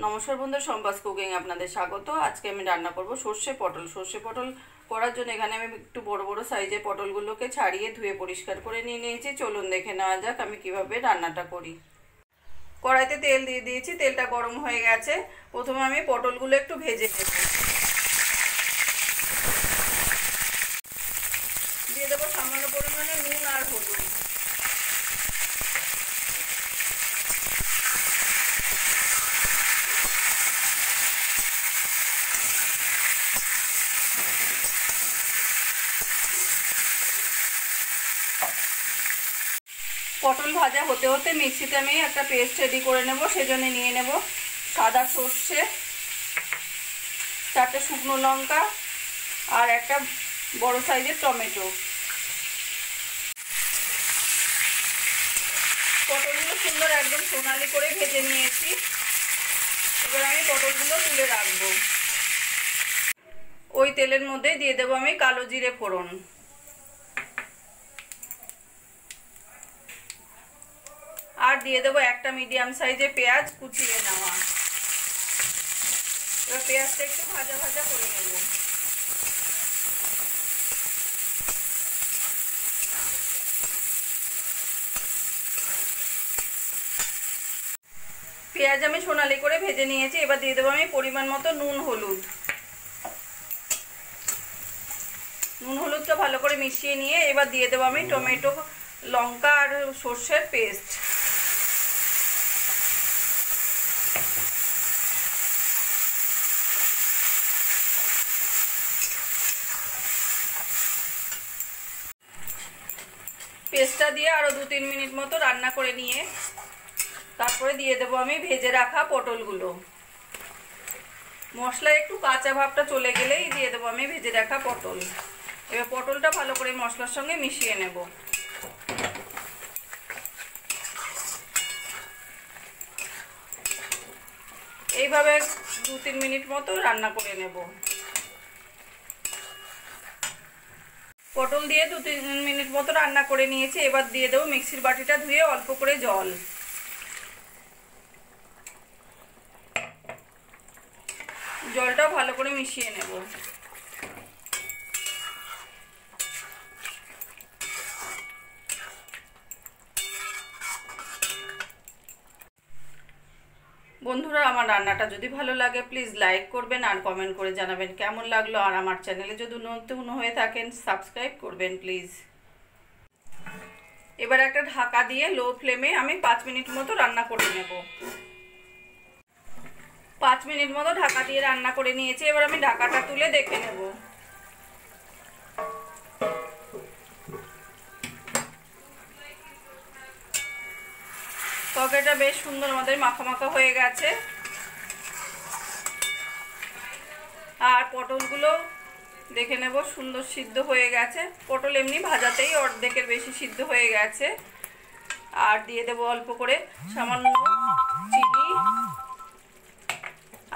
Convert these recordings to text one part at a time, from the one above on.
নমস্কার বন্ধুরা, সম্পাস কুকিং আপনাদের স্বাগত। আজকে আমি রান্না করব সর্ষে পটল। সর্ষে পটল করার জন্য এখানে আমি একটু বড় বড় সাইজের পটলগুলোকে ছাড়িয়ে ধুয়ে পরিষ্কার করে নিয়ে নিয়েছি। চলুন দেখে নেওয়া যাক আমি কিভাবে রান্নাটা করি। কড়াইতে তেল দিয়ে দিয়েছি, তেলটা গরম হয়ে গেছে। প্রথমে আমি পটলগুলো একটু ভেজে নেব। দিয়ে দেবো সামান্য পরিমাণে নুন আর হলুদ। পটল ভাজা হতে হতে মিক্সিতে আমি একটা পেস্ট রেডি করে নেব। সেজন্য নিয়ে নেব সাদা সর্ষে, 4টে শুকনো লঙ্কা আর একটা বড় সাইজের টমেটো। পটলগুলো সুন্দর একদম সোনালি করে ভেজে নিয়েছি। এবার আমি পটলগুলো তুলে রাখবো। ওই তেলের মধ্যে দিয়ে দেবো আমি কালো জিরে ফোড়ন, আর দিয়ে দেবো একটা মিডিয়াম সাইজের পেঁয়াজ কুচিয়ে নেওয়া। এবার পেঁয়াজটা একটু ভাজা ভাজা করে নেব। পেঁয়াজ আমি সোনালি করে ভেজে নিয়েছি। এবার দিয়ে দেবো আমি পরিমাণ মতো নুন হলুদ। নুন হলুদটা ভালো করে মিশিয়ে নিয়ে এবার দিয়ে দেবো আমি টমেটো, লঙ্কা আর সর্ষের পেস্ট। পেস্টটা দিয়ে আরও 2-3 মিনিট মতো রান্না করে নিয়ে তারপরে দিয়ে দেবো আমি ভেজে রাখা পটলগুলো। মশলা একটু কাঁচা ভাবটা চলে গেলেই দিয়ে দেবো আমি ভেজে রাখা পটল। এবার পটলটা ভালো করে মশলার সঙ্গে মিশিয়ে নেব। এইভাবে 2-3 মিনিট মতো রান্না করে নেব। পটল দিয়ে 2-3 মিনিট মতো রান্না করে নিয়েছি। এবার দিয়ে দেবো মিক্সির বাটিটা ধুয়ে অল্প করে জল। জলটাও ভালো করে মিশিয়ে নেব। বন্ধুরা, আমার রান্নাটা যদি ভালো লাগে প্লিজ লাইক করবেন আর কমেন্ট করে জানাবেন কেমন লাগলো। আর আমার চ্যানেলে যদি নতুন হয়ে থাকেন সাবস্ক্রাইব করবেন প্লিজ। এবার একটা ঢাকা দিয়ে লো ফ্লেমে আমি 5 মিনিট মতো রান্না করে নেব। 5 মিনিট মতো ঢাকা দিয়ে রান্না করে নিয়েছি। এবার আমি ঢাকাটা তুলে দেখে নেব। তরকারিটা বেশ সুন্দর আমাদের মাখা মাখা হয়ে গেছে। আর পটলগুলো দেখে নেব সুন্দর সিদ্ধ হয়ে গেছে। পটল এমনি ভাজাতেই অর্ধেকের বেশি সিদ্ধ হয়ে গেছে। আর দিয়ে দেবো অল্প করে সামান্য চিনি,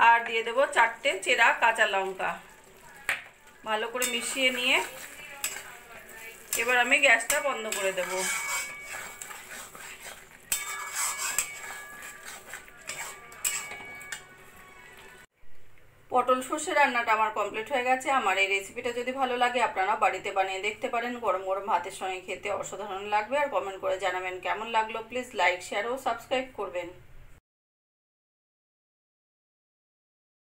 আর দিয়ে দেবো 4টে চেরা কাঁচা লঙ্কা। ভালো করে মিশিয়ে নিয়ে এবার আমি গ্যাসটা বন্ধ করে দেব। পটল সর্ষে রান্নাটা আমার কমপ্লিট হয়ে গেছে। আমার এই রেসিপিটা যদি ভালো লাগে আপনারা বাড়িতে বানিয়ে দেখতে পারেন। গরম গরম ভাতের সঙ্গে খেতে অসাধারণ লাগবে। আর কমেন্ট করে জানাবেন কেমন লাগলো। প্লিজ লাইক, শেয়ার ও সাবস্ক্রাইব করবেন।